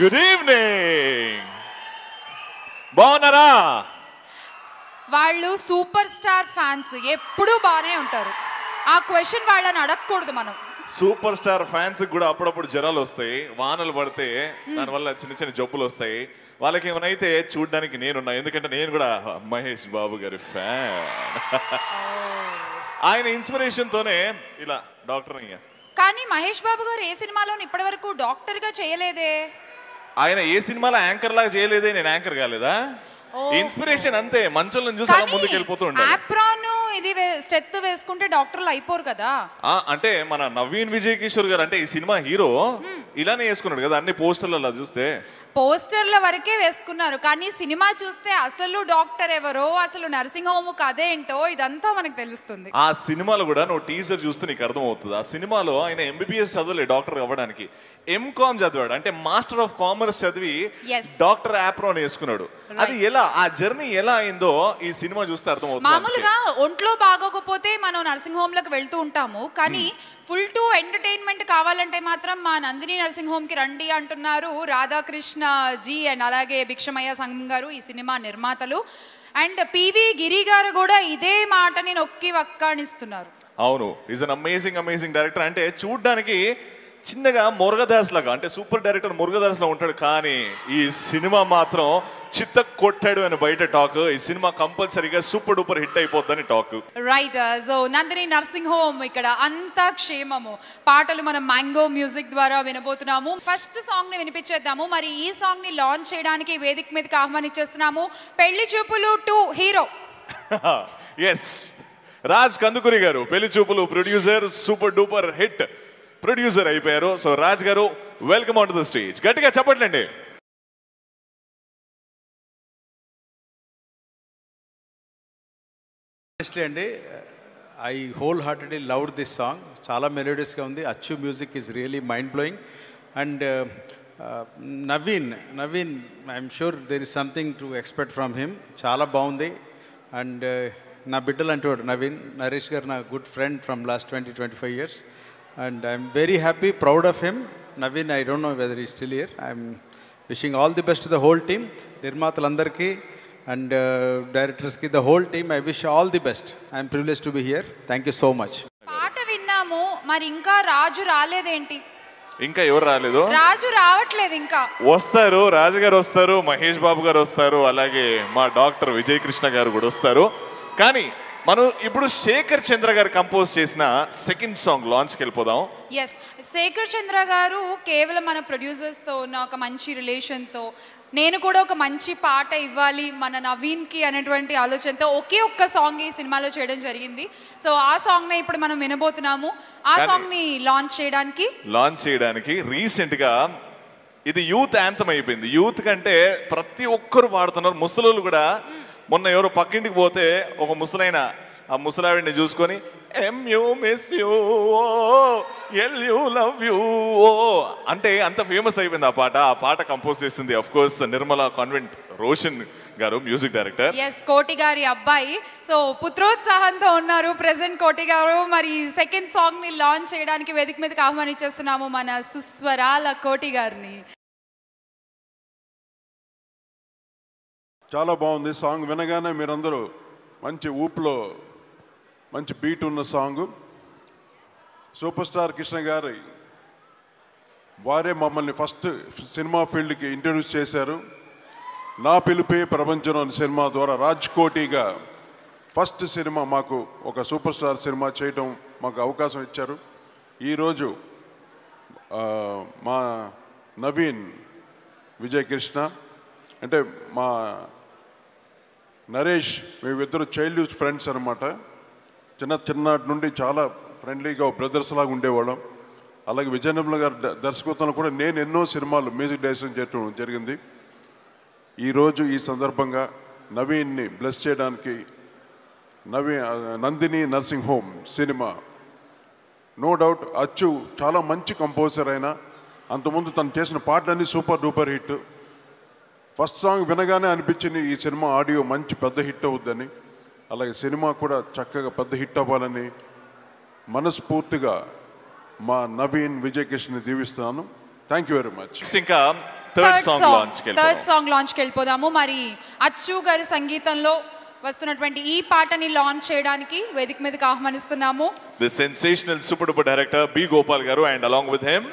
Good evening. బాగున్నారా? వాళ్ళు super star fans ఎప్పుడూ బాగానే ఉంటారు. ఆ క్వశ్చన్ వాళ్ళని అడగకూడదు మనం. సూపర్ స్టార్ ఫ్యాన్స్ కూడా అప్పుడప్పుడు జ్వరాలు వస్తాయి, వానలు పడితే దానివల్ల చిన్న చిన్న జబ్బులు వస్తాయి. వాళ్ళకి ఏమైనా చూడడానికి నేనున్నా, ఎందుకంటే నేను కూడా మహేష్ బాబు గారి ఫ్యాన్. ఆయన ఇన్స్పిరేషన్ తోనే ఇలా డాక్టర్ అయ్యా. కానీ మహేష్ బాబు గారు ఏ సినిమాలో ఇప్పటి వరకు డాక్టర్ గా చేయలేదే. ఆయన ఏ సినిమాలో యాంకర్ లాగా చేయలేదే, నేను యాంకర్ కాలేదా? ఇన్స్పిరేషన్ అంతే, మంచులను చూసి అలా ముందుకు వెళ్ళిపోతూ ఉంటారు. ఆప్రాన్ ఇది స్టెత్ వేసుకుంటే డాక్టర్లు అయిపోరు కదా. అంటే మన నవీన్ విజయ్ కిషోర్ గారు అంటే ఈ సినిమా హీరో ఇలానే వేసుకున్నాడు కదా, అన్ని పోస్టర్లు చూస్తే. పోస్టర్ల వరకే వేసుకున్నారు, కానీ సినిమా చూస్తే అసలు డాక్టర్ ఎవరో, అసలు నర్సింగ్ హోమ్ కదేంటో ఇదంతా మనకు తెలుస్తుంది. ఆ సినిమాలో కూడా నువ్వు టీజర్ చూస్తే నీకు అర్థం అవుతుంది. ఆ సినిమాలో ఆయన ఎంబీబీఎస్ చదవలే డాక్టర్ అవ్వడానికి, ఎంకామ్ చదివాడు. అంటే మాస్టర్ ఆఫ్ కామర్స్ చదివి డాక్టర్ ఆప్రాన్ వేసుకున్నాడు. అది ఎలా, ఆ జర్నీ ఎలా అయిందో ఈ సినిమా చూస్తే అర్థం అవుతుంది. మామూలుగా ఒంట్లో బాగోకపోతే మనం నర్సింగ్ హోమ్ లకు వెళ్తూ ఉంటాము, కానీ ఫుల్ టు ఎంటర్టైన్మెంట్ కావాలంటే మాత్రం మా నందిని నర్సింగ్ హోమ్ కి రండి అంటున్నారు రాధాకృష్ణ జీ అండ్ అలాగే భిక్షమయ్య సంఘం గారు, ఈ సినిమా నిర్మాతలు. అండ్ పివి గిరి గారు కూడా ఇదే మాటని నొక్కి వక్కాణిస్తున్నారు. అవును, ఈజ్ అన్ అమేజింగ్ డైరెక్టర్. అంటే చూడ్డానికి చిన్నగా మురుగదాస్ లాగా, అంటే సూపర్ డైరెక్టర్ మురుగదాస్ లా ఉంటాడు, కానీ ఈ సినిమా మాత్రం చిత్త కొట్టాడు అని బయట టాక్. ఈ సినిమా కంపల్సరీగా సూపర్ డూపర్ హిట్ అయిపోద్దని talk. Right. So Nandini nursing home ఇక్కడ అంతా క్షేమము. పాటలు మనం మ్యాంగో మ్యూజిక్ ద్వారా వినబోతున్నాము. ఫస్ట్ సాంగ్ ని వినిపించేద్దాము. మరి ఈ సాంగ్ ని లాంచ్ చేయడానికి వేదిక మీదకి ఆహ్వానించేస్తున్నాము పెళ్లి చూపులు 2 హీరో. ఎస్, రాజ్ కందుకూరి గారు పెళ్లి చూపులు producer, super duper hit producer అయిపోయారు. సో రాజ్ గారు, welcome on to the stage. గట్టిగా చెప్పట్లండి. అండి, I whole heartedly loved this song. చాలా మెలోడియస్గా ఉంది. అచ్చు music is really mind blowing. And Naveen I'm sure there is something to expect from him. చాలా బాగుంది. And నా బిడ్డలు అంటేవాడు నవీన్. నరేష్ గారు నా good friend from last 20-25 years. And I'm very happy, proud of him. Naveen, I don't know whether he's still here. I'm wishing all the best to the whole team. Nirmatalandarki and directors ki, the whole team, I wish all the best. I'm privileged to be here. Thank you so much. పాట విన్నాము, మరి ఇంకా రాజు రాలేదేంటి? ఇంకా ఎవరు రాలేదు? రాజు రావట్లేదు. ఇంకా వస్తారు, రాజు గారు వస్తారు, మహేష్ బాబు గారు వస్తారు, అలాగే మా డాక్టర్ విజయ్ కృష్ణ గారు కూడా వస్తారు. కానీ మనం ఇప్పుడు శేఖర్ చంద్ర గారు కంపోజ్ చేసిన సెకండ్ సాంగ్ లాంచ్కి వెళ్ళిపోదాం. ఎస్, శేఖర్ చంద్ర గారు కేవలం మన ప్రొడ్యూసర్స్తో ఉన్న ఒక మంచి రిలేషన్తో, నేను కూడా ఒక మంచి పాట ఇవ్వాలి మన నవీన్కి అనేటువంటి ఆలోచనతో ఒకే ఒక్క సాంగ్ ఈ సినిమాలో చేయడం జరిగింది. సో ఆ సాంగ్నే ఇప్పుడు మనం వినబోతున్నాము. ఆ సాంగ్ని లాంచ్ చేయడానికి రీసెంట్గా ఇది యూత్ యాంథమ్ అయిపోయింది. యూత్ కంటే ప్రతి ఒక్కరు పాడుతున్నారు, ముసలోళ్ళు కూడా. మొన్న ఎవరు పక్కింటికి పోతే ఒక ముసలైన ఆ ముసలావిడిని చూసుకొని Mu miss you ఎల్యూ love you అంటే అంత ఫేమస్ అయిపోయింది ఆ పాట. ఆ పాట కంపోజ్ చేసింది of course Nirmala convent Roshan గారు, మ్యూజిక్ డైరెక్టర్. ఎస్, కోటి గారి అబ్బాయి. సో పుత్రోత్సాహంతో ఉన్నారు ప్రెసెంట్ కోటి గారు. మరి సెకండ్ సాంగ్ ని లాంచ్ చేయడానికి వేదిక మీదకి ఆహ్వానించేస్తున్నాము మన సుస్వరాల కోటి గారిని. చాలా బాగుంది సాంగ్. వినగానే మీరందరూ మంచి ఊపులో, మంచి బీట్ ఉన్న సాంగ్. సూపర్ స్టార్ కృష్ణ గారి వారే మమ్మల్ని ఫస్ట్ సినిమా ఫీల్డ్కి ఇంట్రడ్యూస్ చేశారు. నా పిలుపే ప్రపంచం అనే సినిమా ద్వారా రాజ్కోటిగా ఫస్ట్ సినిమా మాకు ఒక సూపర్ స్టార్ సినిమా చేయడం మాకు అవకాశం ఇచ్చారు. ఈరోజు మా నవీన్ విజయ్ కృష్ణ అంటే మా నరేష్, మేమిద్దరు చైల్డ్హుడ్ ఫ్రెండ్స్ అనమాట. చిన్నటి నుండి చాలా ఫ్రెండ్లీగా బ్రదర్స్ లాగా ఉండేవాళ్ళం. అలాగే విజయనిర్మల గారి దర్శకత్వంలో కూడా నేను ఎన్నో సినిమాలు మ్యూజిక్ డైరెక్షన్ చేయడం జరిగింది. ఈరోజు ఈ సందర్భంగా నవీన్ని బ్లెస్ చేయడానికి Nandini nursing home cinema, no doubt Achu చాలా మంచి కంపోజర్. అయినా అంతకుముందు తను చేసిన పాటలన్నీ super duper hit. First song వినగానే అనిపించింది ఈ సినిమా ఆడియో మంచి పెద్ద హిట్ అవుద్దని. అలాగే సినిమా కూడా చక్కగా పెద్ద హిట్ అవ్వాలని మనస్ఫూర్తిగా మా నవీన్ విజయ్ కృష్ణని దీవిస్తున్నాను. Thank you very much. ఇంకా థర్డ్ సాంగ్ లాంచ్కి వెళ్ళిపోదాము. మరి అచ్చు గారి సంగీతంలో వస్తున్నటువంటి ఈ పాటని లాంచ్ చేయడానికి వేదిక మీదకి ఆహ్వానిస్తున్నాము the sensational super duper director B Gopal గారు అండ్ అలాంగ్ విత్ హిమ్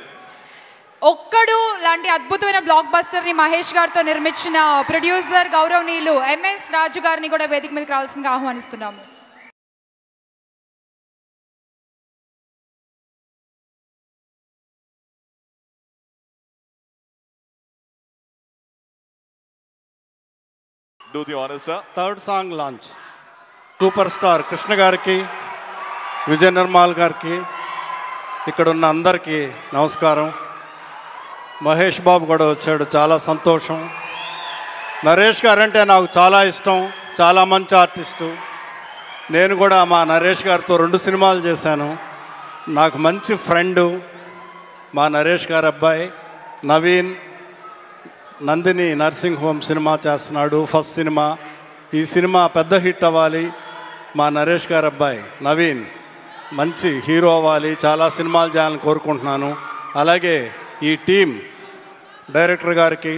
ఒక్కడు లాంటి అద్భుతమైన బ్లాక్ బస్టర్ ని మహేష్ గారితో నిర్మించిన ప్రొడ్యూసర్ గౌరవనీయులు ఎంఎస్ రాజు గారిని కూడా వేదిక మీదకి రావాల్సిందిగా ఆహ్వానిస్తున్నాము. Do the honors, sir. Third song launch super star Krishna గారికి, విజయ్ నిర్మాల్ గారికి, ఇక్కడ ఉన్న అందరికీ నమస్కారం. మహేష్ బాబు కూడా వచ్చాడు, చాలా సంతోషం. నరేష్ గారు అంటే నాకు చాలా ఇష్టం, చాలా మంచి ఆర్టిస్టు. నేను కూడా మా నరేష్ గారితో 2 సినిమాలు చేశాను. నాకు మంచి ఫ్రెండు మా నరేష్ గారి అబ్బాయి Naveen. Nandini nursing home cinema చేస్తున్నాడు, ఫస్ట్ సినిమా. ఈ సినిమా పెద్ద హిట్ అవ్వాలి. మా నరేష్ గారి అబ్బాయి నవీన్ మంచి హీరో అవ్వాలి, చాలా సినిమాలు చేయాలని కోరుకుంటున్నాను. అలాగే ఈ టీం డైరెక్టర్ గారికి,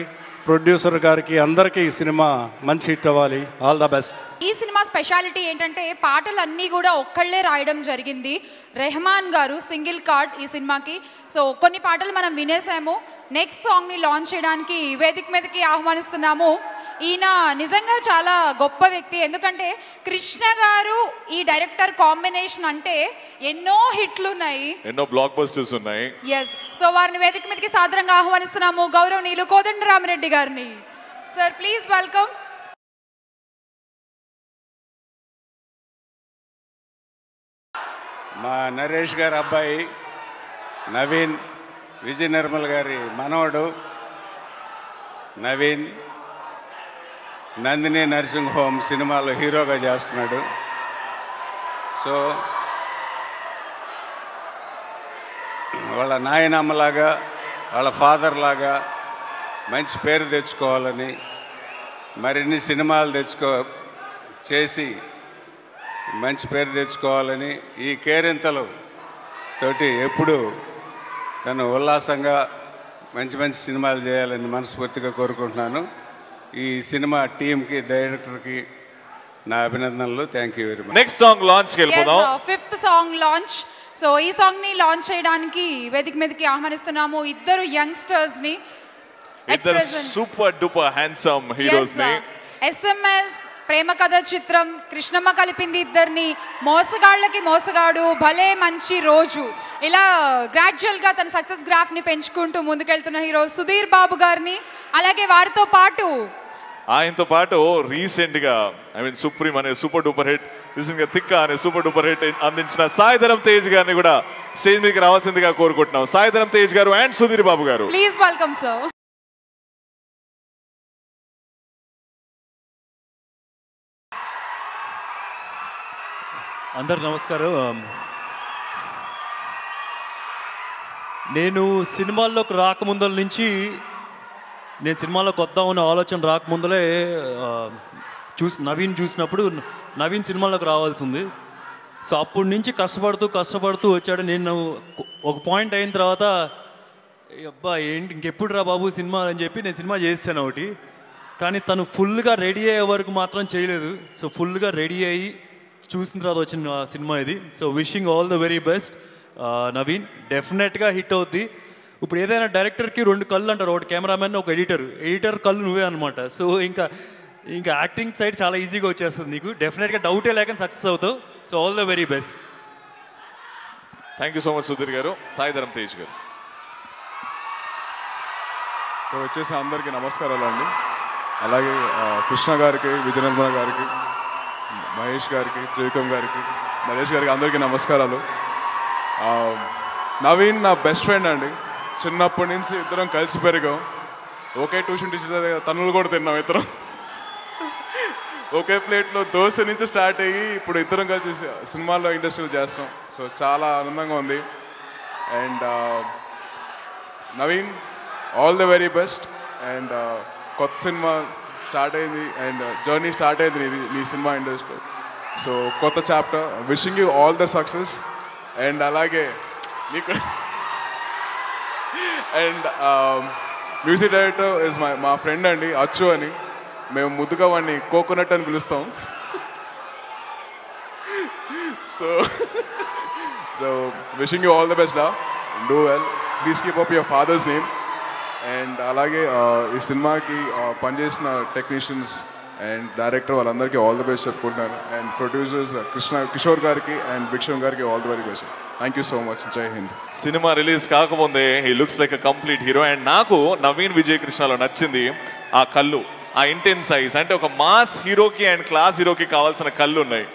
ప్రొడ్యూసర్ గారికి, అందరికీ ఈ సినిమా మంచి హిట్ అవ్వాలి. All the best. ఈ సినిమా స్పెషాలిటీ ఏంటంటే పాటలన్నీ కూడా ఒక్కళ్ళే రాయడం జరిగింది. రెహమాన్ గారు సింగిల్ కార్డ్ ఈ సినిమాకి. సో కొన్ని పాటలు మనం వినేసాము. నెక్స్ట్ సాంగ్ని లాంచ్ చేయడానికి వేదిక మీదకి ఆహ్వానిస్తున్నాము. ఈయన నిజంగా చాలా గొప్ప వ్యక్తి. ఎందుకంటే కృష్ణ గారు ఈ డైరెక్టర్ కాంబినేషన్ అంటే ఎన్నో హిట్లు ఉన్నాయి, ఎన్నో బ్లాక్ బస్టర్స్ ఉన్నాయి. ఎస్. సో వారిని వేదిక మీదకి సాదరంగా ఆహ్వానిస్తున్నాము గౌరవనీయులు కోదండరామిరెడ్డి గారిని. Sir please welcome. మా నరేష్ గారి అబ్బాయి నవీన్, విజయ్ నిర్మల్ గారి మనవడు నవీన్ నందిని నర్సింగ్ హోమ్ సినిమాలో హీరోగా చేస్తున్నాడు. సో వాళ్ళ నాయనమ్మలాగా, వాళ్ళ ఫాదర్ లాగా మంచి పేరు తెచ్చుకోవాలని, మరిన్ని సినిమాలు చేసి మంచి పేరు తెచ్చుకోవాలని, ఈ కేరింతలు తోటి ఎప్పుడు తను ఉల్లాసంగా మంచి మంచి సినిమాలు చేయాలని మనస్ఫూర్తిగా కోరుకుంటున్నాను. ఈ సినిమా టీంకి, డైరెక్టర్కి నా అభినందనలు. Thank you very much. Next song launch వెళ్ళిపోదాం. Fifth song launch. సో ఈ సాంగ్ ని లాంచ్ చేయడానికి వేదిక మీదకి ఆహ్వానిస్తున్నాము ఇద్దరు యంగ్స్టర్స్ ని, ఇద్దరు సూపర్ డూపర్ హ్యాండ్సమ్ హీరోస్ ని. SMS ప్రేమ కథ చిత్రం కృష్ణమ్మ కలిపింది ఇద్దరిని. మోసగాళ్ళకి మోసగాడు, భలే మంచి రోజు, ఇలా గ్రాడ్యువల్ గా తన సక్సెస్ గ్రాఫ్ ని పెంచుకుంటూ ముందుకెళ్తున్న హీరో సుధీర్ బాబు గారిని, అలాగే వారితో పాటు ఆయనతో పాటు రీసెంట్ గా సుప్రీం అనే సూపర్ డూపర్ హిట్, రీసెంట్ గా తిక్క అనే సూపర్ డూపర్ హిట్ అందించిన సాయిధరం తేజ్ గారిని కూడా స్టేజ్ మీదకి రావాల్సిందిగా కోరుకుంటున్నాం. సాయిధరం తేజ్ గారు అండ్ సుధీర్ బాబు గారు, ప్లీజ్ వెల్కమ్ సార్. అందరు నమస్కారం. నేను సినిమాల్లోకి రాకముందల నుంచి, నేను సినిమాలోకి వద్దామన్న ఆలోచన రాకముందలే నవీన్ చూసినప్పుడు నవీన్ సినిమాలోకి రావాల్సింది. సో అప్పటి నుంచి కష్టపడుతూ వచ్చాడు. నేను ఒక పాయింట్ అయిన తర్వాత అబ్బా ఏంటి ఇంకెప్పుడు రా బాబు సినిమా అని చెప్పి నేను సినిమా చేస్తాను ఒకటి. కానీ తను ఫుల్గా రెడీ అయ్యే వరకు మాత్రం చేయలేదు. సో ఫుల్గా రెడీ అయ్యి చూసిన తర్వాత వచ్చిన సినిమా ఇది. So wishing all the very best Naveen. డెఫినెట్గా హిట్ అవుద్ది. ఇప్పుడు ఏదైనా డైరెక్టర్కి 2 కళ్ళు అంటారు, ఒకటి కెమెరామెన్, ఒక ఎడిటర్ కళ్ళు నువ్వే అనమాట. సో ఇంకా యాక్టింగ్ సైడ్ చాలా ఈజీగా వచ్చేస్తుంది నీకు. డెఫినెట్గా డౌటే లేక సక్సెస్ అవుతావు. So all the very best. Thank you so much Sudheer గారు. సాయిధరం తేజ్ గారు. ఇక్కడ వచ్చేసి అందరికీ నమస్కారాలు అండి. అలాగే కృష్ణ గారికి, విజయ నిర్మల గారికి, మహేష్ గారికి, త్రివిక్రమ్ గారికి, నరేష్ గారికి అందరికీ నమస్కారాలు. నవీన్ నా బెస్ట్ ఫ్రెండ్ అండి. చిన్నప్పటి నుంచి ఇద్దరం కలిసి పెరిగాం. ఒకే ట్యూషన్ టీచర్ తనులు కూడా తిన్నాం ఇద్దరం. ఒకే ప్లేట్లో దోస్తు నుంచి స్టార్ట్ అయ్యి ఇప్పుడు ఇద్దరం కలిసి సినిమాల్లో ఇండస్ట్రీలో చేస్తాం. సో చాలా ఆనందంగా ఉంది. And Naveen all the very best. And కొత్త సినిమా స్టార్ట్ అయింది అండ్ జర్నీ స్టార్ట్ అయింది నీ సినిమా ఇండస్ట్రీలో. సో కొత్త chapter. Wishing you all the success. And అలాగే నీకు అండ్ మ్యూజిక్ డైరెక్టర్ ఇస్ మా ఫ్రెండ్ అండి, అచ్చు అని. మేము ముద్దుగా వాడిని కోకోనట్ అని పిలుస్తాం. So wishing you all the best డా, do well, please keep up your father's name. And అలాగే ఈ సినిమాకి పనిచేసిన టెక్నీషియన్స్ అండ్ డైరెక్టర్ వాళ్ళందరికీ ఆల్ ది బెస్ట్ చెప్పుకుంటున్నాను. అండ్ ప్రొడ్యూసర్స్ కిషోర్ గారికి అండ్ భిక్షమ్ గారికి all the very best. Thank you so much. జై హింద్. సినిమా రిలీజ్ కాకముందే he looks like a complete hero. And నాకు నవీన్ విజయ్ కృష్ణలో నచ్చింది ఆ కళ్ళు, ఆ ఇంటెన్స్ ఐస్. అంటే ఒక మాస్ హీరోకి అండ్ క్లాస్ హీరోకి కావాల్సిన కళ్ళు ఉన్నాయి.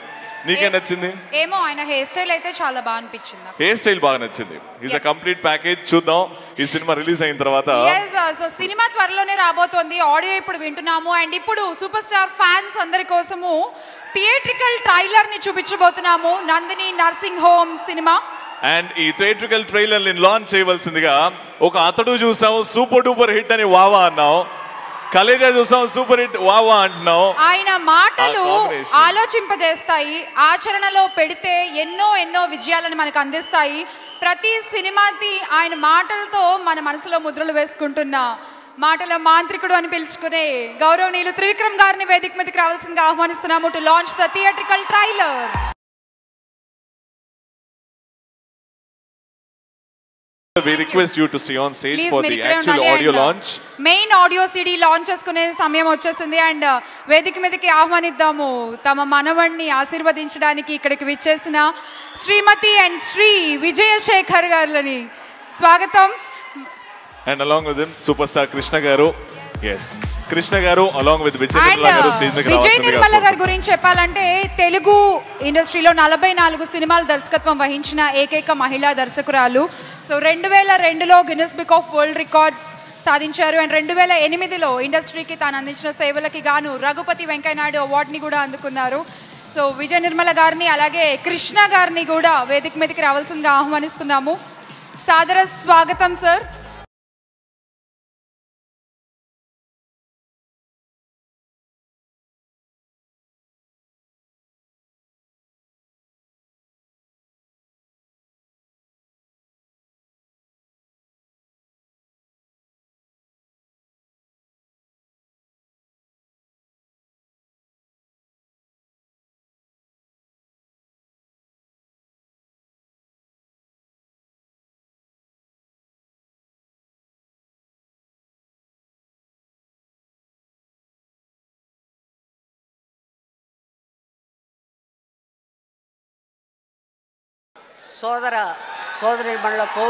నీకేం నచ్చింది? ఏమో ఆయన హెయిర్ స్టైల్ అయితే చాలా బాగా అనిపించింది. హెయిర్ స్టైల్ బాగా నచ్చింది. Is a complete package. చూద్దాం ఈ సినిమా రిలీజ్ అయిన తర్వాత. సో సినిమా త్వరలోనే రాబోతోంది. ఆడియో ఇప్పుడు వింటున్నాము. అండ్ ఇప్పుడు సూపర్ స్టార్ ఫ్యాన్స్ అందరి కోసము థియేట్రికల్ ట్రైలర్ ని చూపించబోతున్నాము. Nandini nursing home cinema. And ఈ థియేట్రికల్ ట్రైలర్ ని లాంచ్ చేయవలసిందిగా ఒక అతడు చూసాం సూపర్ డూపర్ హిట్ అని వావా అన్నాం, కలేజా చూసాం సూపర్ హిట్ వావా అంటున్నాం. ఆయన మాటలు ఆలోచింపజేస్తాయి, ఆచరణలో పెడితే ఎన్నో ఎన్నో విజయాలను మనకు అందిస్తాయి. ప్రతి సినిమాకి ఆయన మాటలతో మన మనసులో ముద్రలు వేసుకుంటున్న మాటల మాంత్రికుడు అని పిలుచుకునే గౌరవనీయులు త్రివిక్రమ్ గారిని వేదిక మీదకి రావాల్సిందిగా ఆహ్వానిస్తున్నాము to launch the theatrical trailer. We request you to stay on stage for the actual audio launch. Main audio CD launch చేసుకునే సమయం వచ్చేసింది. అండ్ వేదిక మీదకి ఆహ్వానిద్దాము తమ మనవణ్ణి ఆశీర్వదించడానికి ఇక్కడికి విచ్చేసిన శ్రీమతి అండ్ శ్రీ విజయశేఖర్ గారులని స్వాగతం. And along with him superstar Krishna garu. Yes, Krishna garu along with Vijay Nirmala garu stage మీద విజయ్ నిర్మల గారి గురించి చెప్పాలంటే తెలుగు ఇండస్ట్రీలో 44 సినిమాలు దర్శకత్వం వహించిన ఏకైక మహిళా దర్శకురాలు. సో 2002లో Guinness book of world records సాధించారు. అండ్ 2008లో ఇండస్ట్రీకి తాను అందించిన సేవలకి గాను రఘుపతి వెంకయ్యనాయుడు అవార్డుని కూడా అందుకున్నారు. సో విజయ్ నిర్మల గారిని అలాగే కృష్ణ గారిని కూడా వేదిక మీదకి రావాల్సిందిగా ఆహ్వానిస్తున్నాము. సాదర స్వాగతం సార్. సోదరీమణులకు,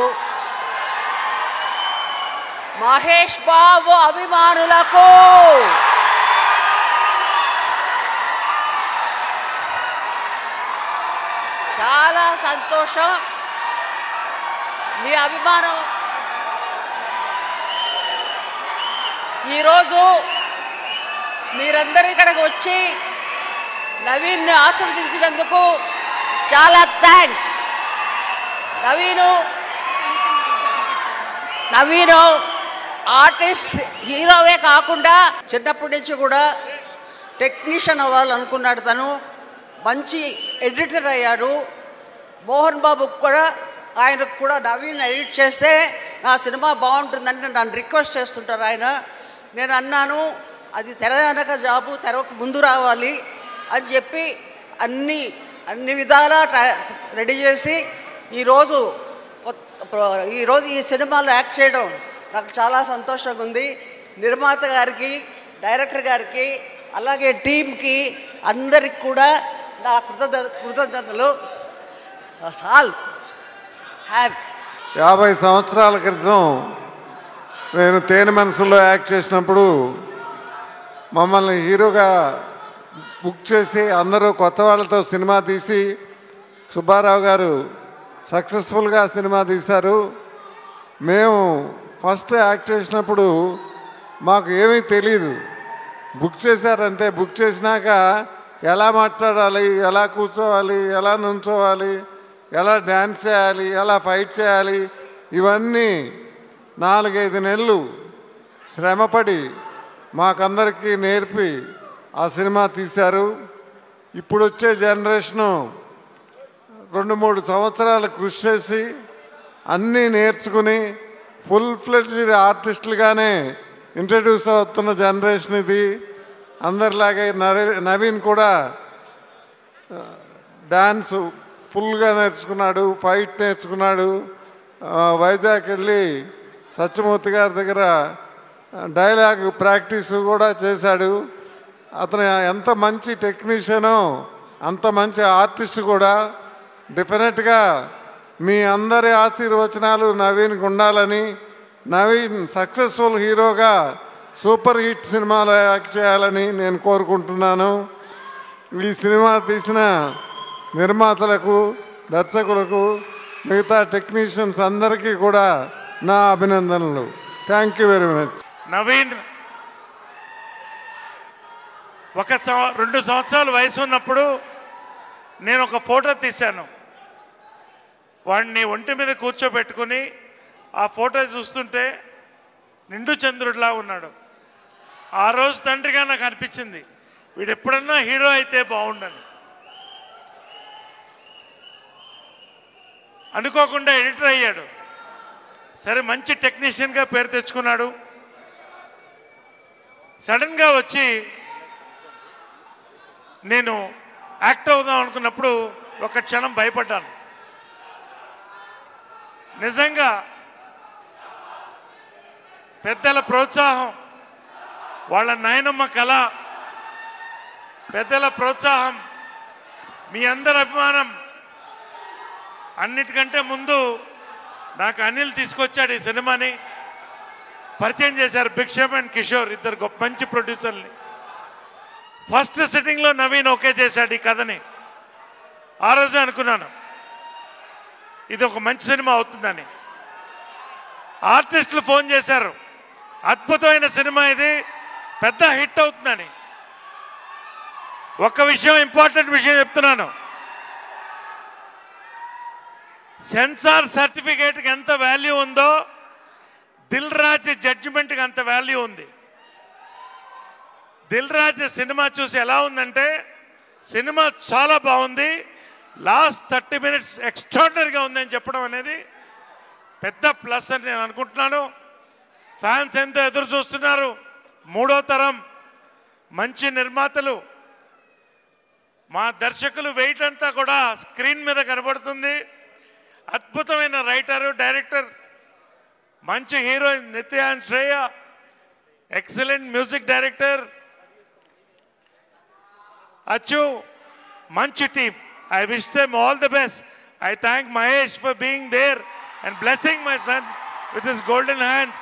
మహేష్ బాబు అభిమానులకు, చాలా సంతోషం. మీ అభిమానం ఈరోజు మీరందరూ ఇక్కడికి వచ్చి నవీన్ను ఆశీర్వదించినందుకు చాలా థ్యాంక్స్. నవీను ఆర్టిస్ట్, హీరోవే కాకుండా చిన్నప్పటి నుంచి కూడా టెక్నీషియన్ అవ్వాలనుకున్నాడు. తను మంచి ఎడిటర్ అయ్యాడు. మోహన్ బాబుకు కూడా, ఆయనకు కూడా నవీన్ ఎడిట్ చేస్తే నా సినిమా బాగుంటుందని నన్ను రిక్వెస్ట్ చేస్తుంటారు ఆయన. నేను అన్నాను అది తెర వెనక జాబు, తెరకు ముందు రావాలి అని చెప్పి అన్ని విధాలా రెడీ చేసి ఈరోజు ఈ సినిమాలో యాక్ట్ చేయడం నాకు చాలా సంతోషంగా ఉంది. నిర్మాత గారికి, డైరెక్టర్ గారికి, అలాగే టీంకి అందరికి కూడా నా కృతజ్ఞతలు. All happy. 50 సంవత్సరాల క్రితం నేను తేనె మనసులో యాక్ట్ చేసినప్పుడు మమ్మల్ని హీరోగా బుక్ చేసి అందరూ కొత్త వాళ్ళతో సినిమా తీసి సుబ్బారావు గారు సక్సెస్ఫుల్గా సినిమా తీశారు. మేము ఫస్ట్ యాక్ట్ చేసినప్పుడు మాకు ఏమీ తెలియదు. బుక్ చేశారంతే. బుక్ చేసినాక ఎలా మాట్లాడాలి, ఎలా కూర్చోవాలి, ఎలా నుంచోవాలి, ఎలా డ్యాన్స్ చేయాలి, ఎలా ఫైట్ చేయాలి, ఇవన్నీ 4-5 నెలలు శ్రమపడి మాకందరికీ నేర్పి ఆ సినిమా తీశారు. ఇప్పుడు వచ్చే జనరేషను 2-3 సంవత్సరాలు కృషి చేసి అన్నీ నేర్చుకుని ఫుల్ ఫ్లెడ్జ్డ్ ఆర్టిస్టులుగానే ఇంట్రడ్యూస్ అవుతున్న జనరేషన్ ఇది. అందరిలాగే నవీన్ కూడా డ్యాన్స్ ఫుల్గా నేర్చుకున్నాడు, ఫైట్ నేర్చుకున్నాడు. వైజాగ్ వెళ్ళి సత్యమూర్తి గారి దగ్గర డైలాగ్ ప్రాక్టీస్ కూడా చేశాడు. అతను ఎంత మంచి టెక్నీషియనో అంత మంచి ఆర్టిస్ట్ కూడా. డెఫినెట్గా మీ అందరి ఆశీర్వచనాలు నవీన్కి ఉండాలని, నవీన్ సక్సెస్ఫుల్ హీరోగా సూపర్ హిట్ సినిమాలో యాక్ట్ చేయాలని నేను కోరుకుంటున్నాను. ఈ సినిమా తీసిన నిర్మాతలకు, దర్శకులకు, మిగతా టెక్నీషియన్స్ అందరికీ కూడా నా అభినందనలు. Thank you very much. Naveen 2 సంవత్సరాల వయసు ఉన్నప్పుడు నేను ఒక ఫోటో తీశాను. వాడిని ఒంటి మీద కూర్చోబెట్టుకుని ఆ ఫోటో చూస్తుంటే నిండు చంద్రుడిలా ఉన్నాడు. ఆ రోజు తండ్రిగా నాకు అనిపించింది, వీడు ఎప్పుడన్నా హీరో అయితే బాగుండని. అనుకోకుండా ఎడిటర్ అయ్యాడు. సరే, మంచి టెక్నీషియన్గా పేరు తెచ్చుకున్నాడు. సడన్గా వచ్చి నేను యాక్ట్ అవుదాం అనుకున్నప్పుడు ఒక క్షణం భయపడ్డాను. నిజంగా పెద్దల ప్రోత్సాహం, వాళ్ళ నాయనమ్మ కళ, పెద్దల ప్రోత్సాహం, మీ అందరి అభిమానం, అన్నిటికంటే ముందు నాకు అనిల్ తీసుకొచ్చాడు ఈ సినిమాని. పరిచయం చేశారు భిక్షమ్ అండ్ కిషోర్, ఇద్దరు గొప్ప మంచి ప్రొడ్యూసర్ని. ఫస్ట్ సిట్టింగ్లో నవీన్ ఓకే చేశాడు ఈ కథని. ఆ రోజే అనుకున్నాను ఇది ఒక మంచి సినిమా అవుతుందని. ఆర్టిస్టులు ఫోన్ చేశారు, అద్భుతమైన సినిమా ఇది, పెద్ద హిట్ అవుతుందని. ఒక్క విషయం, ఇంపార్టెంట్ విషయం చెప్తున్నాను. సెన్సార్ సర్టిఫికేట్కి ఎంత వాల్యూ ఉందో దిల్ రాజు జడ్జిమెంట్కి అంత వాల్యూ ఉంది. దిల్ రాజు సినిమా చూసి ఎలా ఉందంటే, సినిమా చాలా బాగుంది, లాస్ట్ 30 minutes ఎక్స్ట్రాడినరీగా ఉందని చెప్పడం అనేది పెద్ద ప్లస్ అని నేను అనుకుంటున్నాను. ఫ్యాన్స్ ఎంతో ఎదురు చూస్తున్నారు. 3వ తరం మంచి నిర్మాతలు, మా దర్శకులు వెయిట్ అంతా కూడా స్క్రీన్ మీద కనబడుతుంది. అద్భుతమైన రైటరు, డైరెక్టర్, మంచి హీరోయిన్ నిత్యాన్ Shreya, excellent music director Achu, మంచి team. I wish them all the best. I thank Mahesh for being there and blessing my son with his golden hands.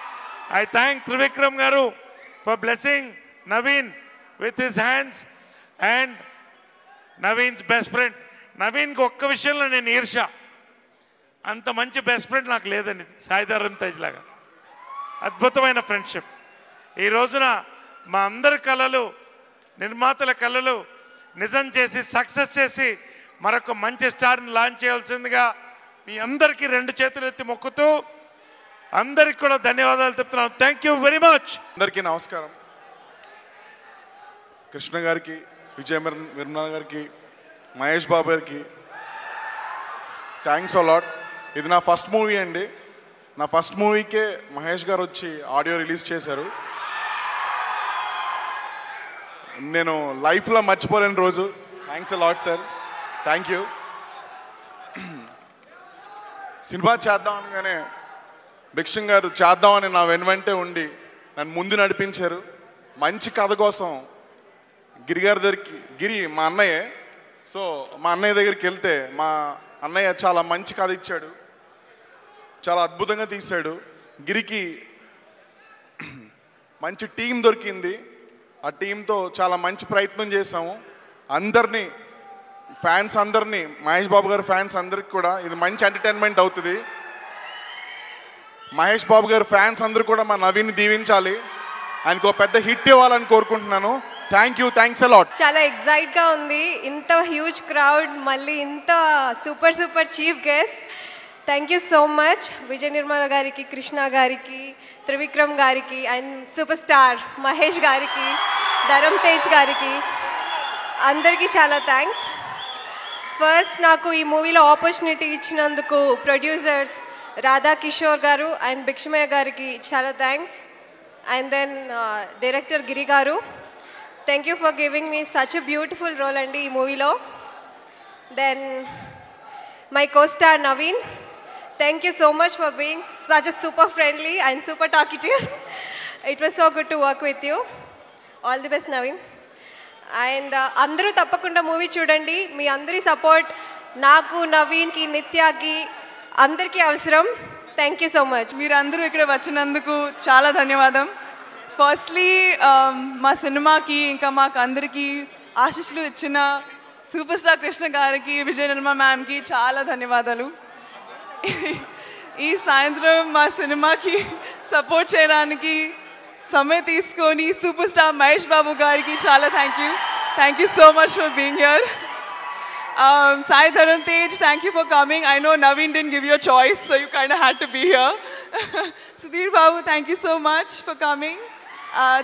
I thank Trivikram Garu for blessing Naveen with his hands and Naveen's best friend. Naveen కు ఒక్క విషయంలో నేను ఈర్ష, అంత మంచి best friend నాకు లేదని. సాయిధరం తేజ్ లాగా అద్భుతమైన ఫ్రెండ్షిప్. ఈ రోజున మా అందరి కళలు, నిర్మాతల కళలు నిజం చేసి సక్సెస్ చేసి మరొక మంచి స్టార్ని లాంచ్ చేయాల్సిందిగా మీ అందరికీ 2 చేతులు ఎత్తి మొక్కుతూ అందరికి కూడా ధన్యవాదాలు చెప్తున్నాను. Thank you very much. అందరికీ నమస్కారం. కృష్ణ గారికి, విజయ నిర్మల గారికి, మహేష్ బాబు గారికి థ్యాంక్స్ అ లాట్. ఇది నా ఫస్ట్ మూవీ అండి. నా ఫస్ట్ మూవీకే మహేష్ గారు వచ్చి ఆడియో రిలీజ్ చేశారు. నేను లైఫ్లో మర్చిపోలేని రోజు. Thanks a lot sir, thank you. Cinema చేద్దాం అనగానే భిక్షం గారు చేద్దామని నా వెంటే ఉండి నన్ను ముందు నడిపించారు. మంచి కథ కోసం గిరిగారి దగ్గరికి, గిరి మా అన్నయ్య, సో మా అన్నయ్య దగ్గరికి వెళ్తే మా అన్నయ్య చాలా మంచి కథ ఇచ్చాడు, చాలా అద్భుతంగా తీశాడు. గిరికి మంచి టీం దొరికింది. ఆ టీంతో చాలా మంచి ప్రయత్నం చేసాము. అందరినీ, ఫ్యాన్స్ అందరినీ, మహేష్ బాబు గారి ఫ్యాన్స్ అందరికి కూడా ఇది మంచి ఎంటర్టైన్మెంట్ అవుతుంది. మహేష్ బాబు గారి ఫ్యాన్స్ అందరూ కూడా మా నవీన్ దీవించాలి, ఆయనకు ఒక పెద్ద హిట్ ఇవ్వాలని కోరుకుంటున్నాను. Thank you, thanks a lot. చాలా ఎక్సైట్గా ఉంది. ఇంత హ్యూజ్ క్రౌడ్, మళ్ళీ ఇంత super chief guest. Thank you so much Vijaya Nirmala గారికి, కృష్ణ గారికి, త్రివిక్రమ్ గారికి, అండ్ సూపర్ స్టార్ మహేష్ గారికి, ధరమ్ తేజ్ గారికి, అందరికీ చాలా థ్యాంక్స్. ఫస్ట్ నాకు ఈ మూవీలో ఆపర్చునిటీ ఇచ్చినందుకు ప్రొడ్యూసర్స్ రాధా కిషోర్ గారు అండ్ భిక్షమయ్య గారికి చాలా thanks. And then director Giri గారు, thank you for giving me such a beautiful role అండి ఈ మూవీలో. Then my co-star Naveen, thank you so much for being such a super friendly and super talkative. It was so good to work with you. All the best, Naveen. And అందరూ తప్పకుండా movie చూడండి. మీ అందరి support నాకు, నవీన్కి, నిత్యాకి అందరికీ అవసరం. Thank you so much. మీరందరూ ఇక్కడ వచ్చినందుకు చాలా ధన్యవాదం. ఫస్ట్లీ మా సినిమాకి ఇంకా మాకు అందరికీ ఆశీస్సులు ఇచ్చిన సూపర్ స్టార్ కృష్ణ గారికి, విజయ నిర్మల మ్యామ్కి చాలా ధన్యవాదాలు. ఈ సాయంత్రం మా సినిమాకి సపోర్ట్ చేయడానికి సమయం తీసుకొని సూపర్ స్టార్ మహేష్ బాబు గారికి చాలా thank you so much for being here. Sai Dharam Tej, thank you for coming. I know Naveen didn't give you a choice, so you kind of had to be here. Sudhir Babu, thank you so much for coming.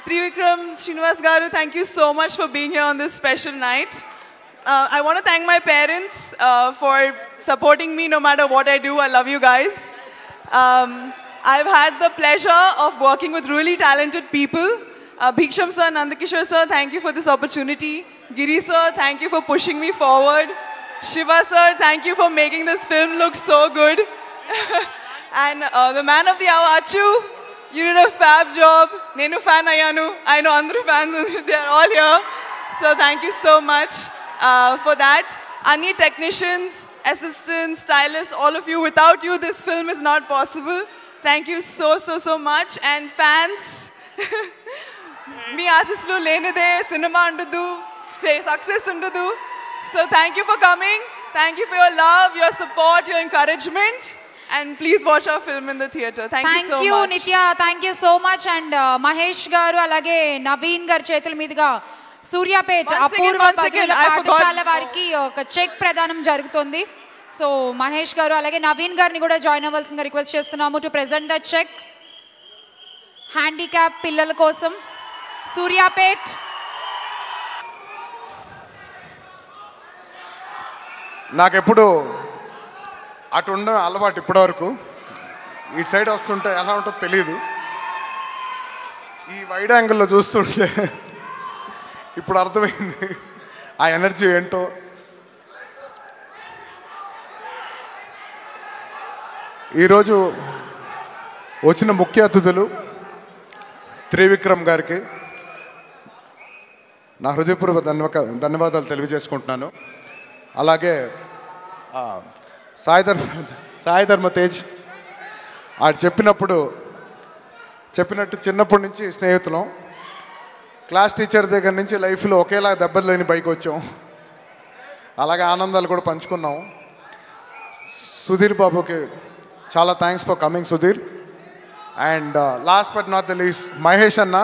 Trivikram Srinivas Garu, thank you so much for being here on this special night. I want to thank my parents for supporting me no matter what I do. I love you guys. I've had the pleasure of working with really talented people. Bhiksham sir, Nandakishore sir, thank you for this opportunity. Giri sir, thank you for pushing me forward. Shiva sir, thank you for making this film look so good. And the man of the hour, Achu, you did a fab job. Nenu fan ayanu. I know andru fans, they are all here. So thank you so much for that. Any technicians, assistants, stylists, all of you, without you this film is not possible. Thank you so much. And fans, మీ ఆశీస్సులు లేనిదే cinema ఉండదు, success ఉండదు. So thank you for coming, thank you for your love, your support, your encouragement, and please watch our film in the theatre. Thank you Nithya, thank you so much. And Mahesh గారు అలాగే నవీన్ గారి చేతుల మీదుగా సూర్యాపేట అపూర్వ బదుల పాఠశాల వారికి ఒక చెక్ ప్రదానం జరుగుతుంది. సో మహేష్ గారు అలాగే నవీన్ గారిని కూడా జాయిన్ అవ్వాల్సిందిగా రిక్వెస్ట్ చేస్తున్నాము to present the cheque. Handicap పిల్లల కోసం సూర్యాపేట్. నాకెప్పుడు అటు ఉండే అలవాటు ఇప్పటివరకు. ఇటు సైడ్ వస్తుంటే ఎలా ఉంటుందో తెలియదు. ఈ వైడ్ యాంగిల్లో చూస్తుంటే ఇప్పుడు అర్థమైంది ఆ ఎనర్జీ ఏంటో. ఈరోజు వచ్చిన ముఖ్య అతిథులు త్రివిక్రమ్ గారికి నా హృదయపూర్వక ధన్యవాదాలు తెలియజేసుకుంటున్నాను. అలాగే సాయి ధర్మ తేజ్ ఆడు చెప్పినట్టు చిన్నప్పటి నుంచి స్నేహితులం. క్లాస్ టీచర్ దగ్గర నుంచి లైఫ్లో ఒకేలా దెబ్బలు లేని పైకి వచ్చాం. అలాగే ఆనందాలు కూడా పంచుకున్నాం. సుధీర్ బాబుకి చాలా thanks for coming Sudheer. And last but not the least Mahesh అన్న.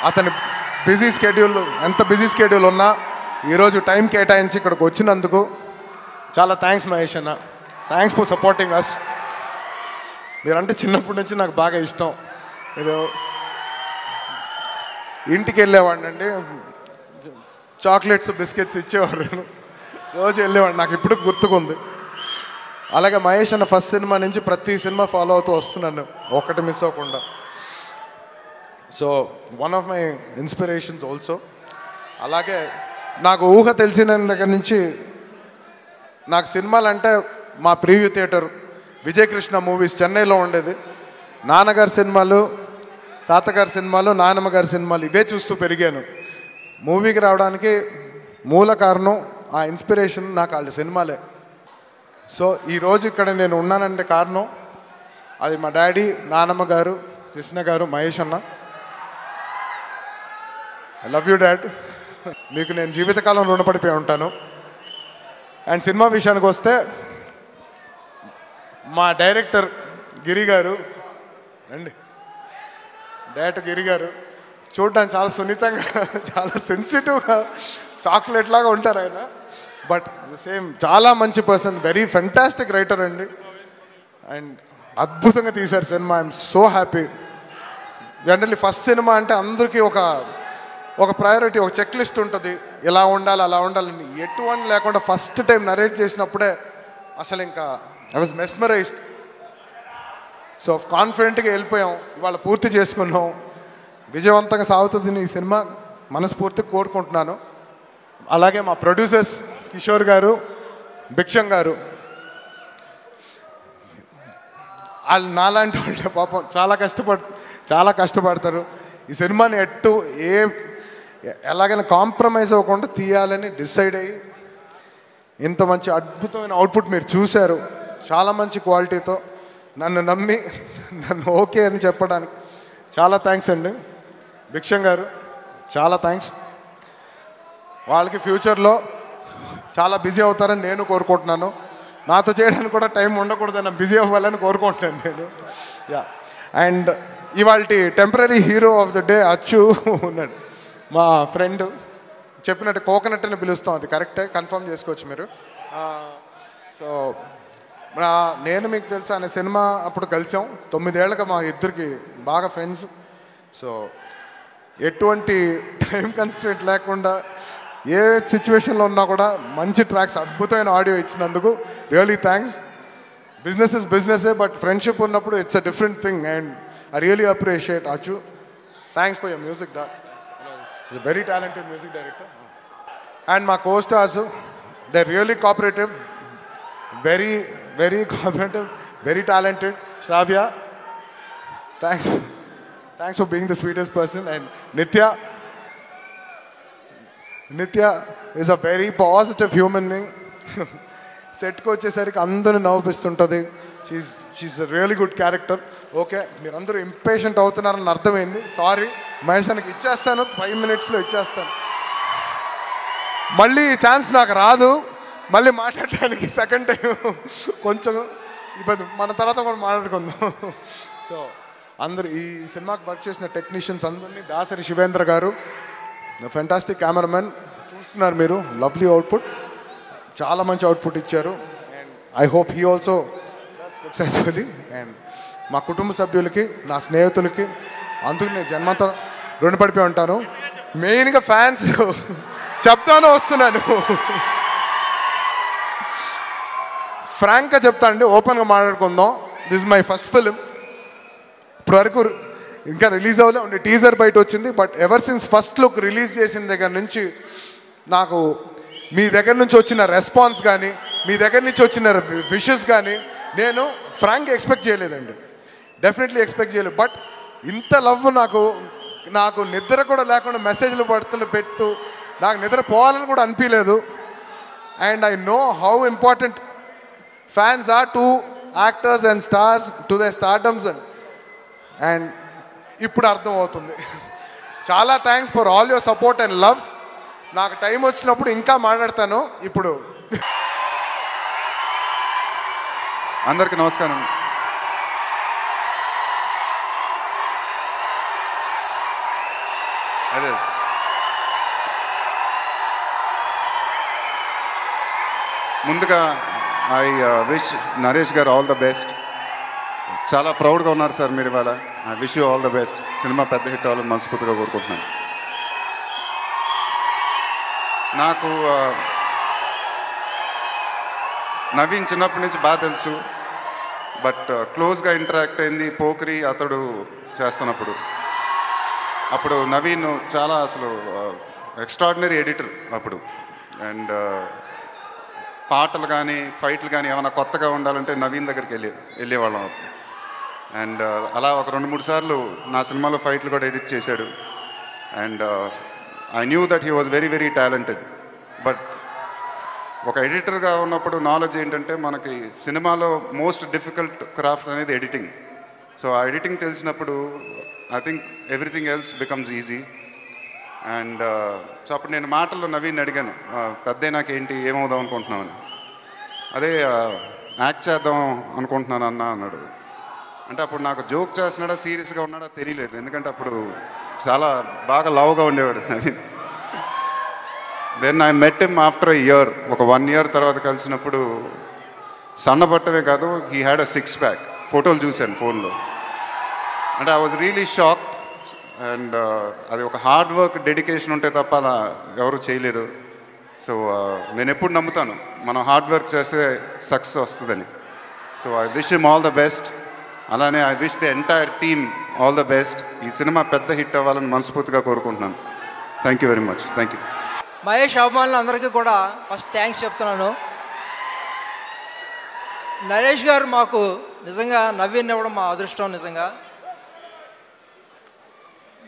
అతని బిజీ స్కెడ్యూల్, ఎంత బిజీ స్కెడ్యూల్ ఉన్నా ఈరోజు టైం కేటాయించి ఇక్కడికి వచ్చినందుకు చాలా థ్యాంక్స్ మహేష్ అన్న. Thanks for supporting us. మీరంటే చిన్నప్పటి నుంచి నాకు బాగా ఇష్టం. మీరు ఇంటికి వెళ్ళేవాడిని అండి, చాక్లెట్స్ బిస్కెట్స్ ఇచ్చేవారు, రోజు వెళ్ళేవాడిని. నాకు ఇప్పుడు గుర్తుకుంది. అలాగే మహేష్ అన్న ఫస్ట్ సినిమా నుంచి ప్రతి సినిమా ఫాలో అవుతూ వస్తున్నాను, ఒక్కటి మిస్ అవ్వకుండా. So one of my inspirations also. అలాగే నాకు ఊహ తెలిసిన దగ్గర నుంచి నాకు సినిమాలు అంటే మా ప్రివ్యూ థియేటర్ విజయకృష్ణ మూవీస్ చెన్నైలో ఉండేది. నాన్నగారి సినిమాలు, తాతగారి సినిమాలు, నాన్నమ్మ గారి సినిమాలు ఇవే చూస్తూ పెరిగాను. మూవీకి రావడానికి మూల కారణం, ఆ ఇన్స్పిరేషన్ నాకు వాళ్ళ సినిమాలే. సో ఈరోజు ఇక్కడ నేను ఉన్నానంటే కారణం అది మా డాడీ, నాన్నమ్మ గారు, కృష్ణ గారు, మహేష్ అన్న. I love you dad. మీకు నేను జీవితకాలం రుణపడిపోయి ఉంటాను. అండ్ సినిమా విషయానికి వస్తే మా డైరెక్టర్ గిరి గారు అండి, డైరెక్టర్ గిరి గారు చూడడానికి చాలా సున్నితంగా, చాలా సెన్సిటివ్గా, చాక్లెట్ లాగా ఉంటారు ఆయన. బట్ సేమ్ చాలా మంచి పర్సన్, వెరీ ఫెంటాస్టిక్ రైటర్ అండి. అండ్ అద్భుతంగా తీశారు cinema. I'm so happy. Generally first cinema అంటే అందరికీ ఒక ఒక ప్రయారిటీ, ఒక చెక్ లిస్ట్ ఉంటుంది, ఇలా ఉండాలి అలా ఉండాలని. ఎటువంటి లేకుండా ఫస్ట్ టైం నరేట్ చేసినప్పుడే అసలు ఇంకా ఐ వాజ్ మెస్మరైజ్డ్. సో కాన్ఫిడెంట్గా వెళ్ళిపోయాం, ఇవాళ పూర్తి చేసుకున్నాం. విజయవంతంగా సాగుతుంది ఈ సినిమా మనస్ఫూర్తిగా కోరుకుంటున్నాను. అలాగే మా ప్రొడ్యూసర్స్ కిషోర్ గారు, భిక్షం గారు, వాళ్ళు నాలాంటి వాళ్ళు పాపం చాలా కష్టపడతారు. ఈ సినిమాని ఎలాగైనా కాంప్రమైజ్ అవ్వకుండా తీయాలని డిసైడ్ అయ్యి ఇంత మంచి అద్భుతమైన అవుట్పుట్ మీరు చూశారు. చాలా మంచి క్వాలిటీతో నన్ను నమ్మి నన్ను ఓకే అని చెప్పడానికి చాలా థ్యాంక్స్ అండి. భిక్షం గారు చాలా థ్యాంక్స్. వాళ్ళకి ఫ్యూచర్లో చాలా బిజీ అవుతారని నేను కోరుకుంటున్నాను. నాతో చేయడానికి కూడా టైం ఉండకూడదని బిజీ అవ్వాలని కోరుకుంటున్నాను నేను. యా, అండ్ ఇవాళ temporary hero of the day అచ్చు ఉన్నాడు, మా ఫ్రెండ్. చెప్పినట్టు కోకోనట్ అని పిలుస్తాం, అది కరెక్టే, కన్ఫర్మ్ చేసుకోవచ్చు మీరు. సో నేను మీకు తెలుసా అనే సినిమా అప్పుడు కలిసాం, 9 ఏళ్ళగా మా ఇద్దరికి బాగా ఫ్రెండ్స్. సో ఎటువంటి టైం కన్స్ట్రెంట్ లేకుండా ఏ సిచ్యువేషన్లో ఉన్నా కూడా మంచి ట్రాక్స్, అద్భుతమైన ఆడియో ఇచ్చినందుకు రియలీ థ్యాంక్స్. బిజినెస్ ఇస్ బిజినెసే, బట్ ఫ్రెండ్షిప్ ఉన్నప్పుడు it's a different thing and I really appreciate Achu. Thanks for your music డా, is a very talented music director. And మా co stars, they really cooperative, very cooperative, very talented. Shravya, thanks for being the sweetest person. And Nithya is a very positive human being. సెట్కి వచ్చేసరికి అందరూ నవ్విస్తుంటుంది. She is a really good character. Okay, మీరందరూ impatient అవుతున్నారని అర్థమైంది. Sorry, మహేశానికి ఇచ్చేస్తాను, 5 minutesలో ఇచ్చేస్తాను. మళ్ళీ ఈ ఛాన్స్ నాకు రాదు మళ్ళీ మాట్లాడటానికి. సెకండ్ టైం కొంచెం ఇబ్బంది, మన తర్వాత కూడా మాట్లాడుకుందాం. సో అందరూ ఈ సినిమాకి వర్క్ చేసిన టెక్నీషియన్స్ అందరినీ, దాసరి శివేంద్ర గారు ఫెంటాస్టిక్ కెమెరామెన్, చూస్తున్నారు మీరు, లవ్లీ అవుట్పుట్, చాలా మంచి అవుట్పుట్ ఇచ్చారు. And I hope he also successfully. And మా కుటుంబ సభ్యులకి, నా స్నేహితులకి, అందుకు నేను జన్మంతా రుణపడిపోయి ఉంటాను. మెయిన్గా ఫ్యాన్స్ చెప్తాను వస్తున్నాను. ఫ్రాంక్గా చెప్తా అండి, ఓపెన్గా మాట్లాడుకుందాం. This is my first film. ఇప్పుడు వరకు ఇంకా రిలీజ్ అవ్వలే, ఉండే టీజర్ బయట వచ్చింది. But ever since first look release చేసిన దగ్గర నుంచి నాకు మీ దగ్గర నుంచి వచ్చిన రెస్పాన్స్ కానీ, మీ దగ్గర నుంచి వచ్చిన విషెస్ కానీ నేను ఫ్రాంక్గా ఎక్స్పెక్ట్ చేయలేదండి. డెఫినెట్లీ ఎక్స్పెక్ట్ చేయలేదు. బట్ ఇంత లవ్ నాకు నిద్ర కూడా లేకుండా మెసేజ్లు పెట్టు నాకు నిద్ర పోవాలని కూడా అనిపించలేదు. And I know how important fans are to actors and stars to the stardoms. And ఇప్పుడు అర్థమవుతుంది. చాలా thanks for all your support and love. నాకు టైం వచ్చినప్పుడు ఇంకా మాట్లాడతాను. ఇప్పుడు అందరికీ నమస్కారం. అదే ముందుగా ఐ విష్ నరేష్ గారు ఆల్ ద బెస్ట్. చాలా ప్రౌడ్గా ఉన్నారు సార్ మీరు ఇవాళ. I wish you all the best. Cinema పెద్ద హిట్ అవ్వాలని మనస్ఫూర్తిగా కోరుకుంటున్నాను. నాకు నవీన్ చిన్నప్పటి నుంచి బాగా తెలుసు, బట్ క్లోజ్గా ఇంటరాక్ట్ అయింది పోకరి అతడు చేస్తున్నప్పుడు. అప్పుడు నవీన్ చాలా అసలు ఎక్స్ట్రాడినరీ ఎడిటర్ అప్పుడు. అండ్ పాటలు కానీ ఫైట్లు కానీ ఏమైనా కొత్తగా ఉండాలంటే నవీన్ దగ్గరికి వెళ్ళేవాళ్ళం అప్పుడు. అండ్ అలా ఒక 2-3 సార్లు నా సినిమాలో ఫైట్లు కూడా ఎడిట్ చేశాడు. And I knew that he was very very talented. But ఒక ఎడిటర్గా ఉన్నప్పుడు నాలెడ్జ్ ఏంటంటే మనకి సినిమాలో మోస్ట్ డిఫికల్ట్ క్రాఫ్ట్ అనేది ఎడిటింగ్. సో ఆ ఎడిటింగ్ తెలిసినప్పుడు I think everything else becomes easy. And so అప్పుడు నేను మాటల్లో నవీన్ అడిగాను, పెద్ద నాకేంటి ఏమవుదాం అనుకుంటున్నామని. అదే యాక్ట్ చేద్దాం అనుకుంటున్నాను అన్నాడు. అంటే అప్పుడు నాకు జోక్ చేస్తున్నాడా సీరియస్గా ఉన్నాడా తెలియలేదు, ఎందుకంటే అప్పుడు చాలా బాగా లావుగా ఉండేవాడు Naveen. Then I met him after a year. ఒక 1 year తర్వాత కలిసినప్పుడు సన్నబట్టమే కాదు, హీ హ్యాడ్ అ 6 pack. ఫోటోలు చూశాను ఫోన్లో. అంటే I was really shocked. And అది ఒక హార్డ్ వర్క్ డెడికేషన్ ఉంటే తప్ప అలా ఎవరు చేయలేరు. సో నేను ఎప్పుడు నమ్ముతాను మనం హార్డ్ వర్క్ చేస్తే సక్సెస్ వస్తుందని. So I wish him all the best. అలానే I wish the entire team all the best. ఈ సినిమా పెద్ద హిట్ అవ్వాలని మనస్ఫూర్తిగా కోరుకుంటున్నాను. Thank you very much. Thank you. Mahesh అభిమానులు అందరికీ కూడా ఫస్ట్ థ్యాంక్స్ చెప్తున్నాను. నరేష్ గారు మాకు నిజంగా నవీన్ ఇవ్వడం మా అదృష్టం. నిజంగా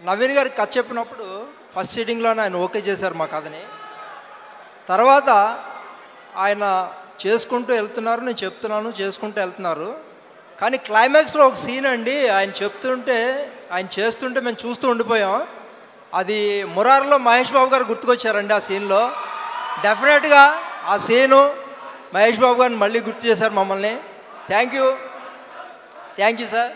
నవీన్ గారికి కథ చెప్పినప్పుడు ఫస్ట్ సిట్టింగ్లోనే ఆయన ఓకే చేశారు మా కథని. తర్వాత ఆయన చేసుకుంటూ వెళ్తున్నారు, నేను చెప్తున్నాను, చేసుకుంటూ వెళ్తున్నారు. కానీ క్లైమాక్స్లో ఒక సీన్ అండి, ఆయన చెప్తుంటే ఆయన చేస్తుంటే మేము చూస్తూ ఉండిపోయాం. అది మురారిలో మహేష్ బాబు గారు గుర్తుకొచ్చారండి ఆ సీన్లో. డెఫినెట్గా ఆ సీను మహేష్ బాబు గారిని మళ్ళీ గుర్తు చేశారు మమ్మల్ని. Thank you sir.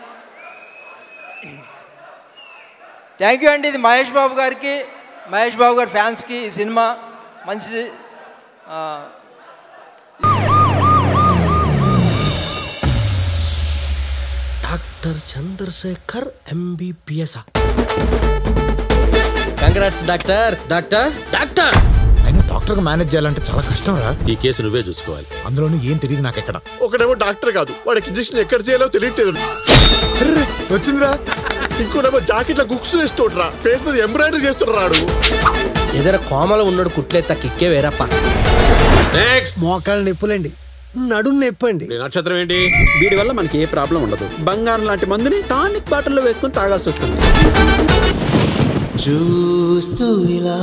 Thank you అండి. ఇది మహేష్ బాబు గారికి, మహేష్ బాబు గారి ఫ్యాన్స్కి ఈ సినిమా మంచి doctor Chandrasekhar MBBS. Congrats doctor. Doctor doctor అయినా డాక్టర్గా మేనేజ్ చేయాలంటే చాలా కష్టం రా. ఈ కేసు నువ్వే చూసుకోవాలి. అందులోనూ ఏం తెలియదు నాకు ఎక్కడ. ఒకటేమో డాక్టర్ కాదు, వాడికి ఇంజక్షన్ ఎక్కడ చేయాలో తెలియట్లేదు. వచ్చిందిరా. ఇంకోటేమో జాకెట్లో గుక్స్ వేస్తుండ్రా, ఫేస్ మీద ఎంబ్రాయిడరీ చేస్తున్నాడు. ఏదైనా కోమలో ఉన్నాడు కుట్లేత కిక్కే వేరప్ప. మోకాళ్ళ నొప్పులండి, నడుము నొప్పండి. నక్షత్రం ఏంటి? వీడి వల్ల మనకి ఏ ప్రాబ్లం ఉండదు. బంగారం లాంటి మందుని టానిక్ బాటిల్లో వేసుకొని తాగాల్సి వస్తుంది. చూస్తూ ఇలా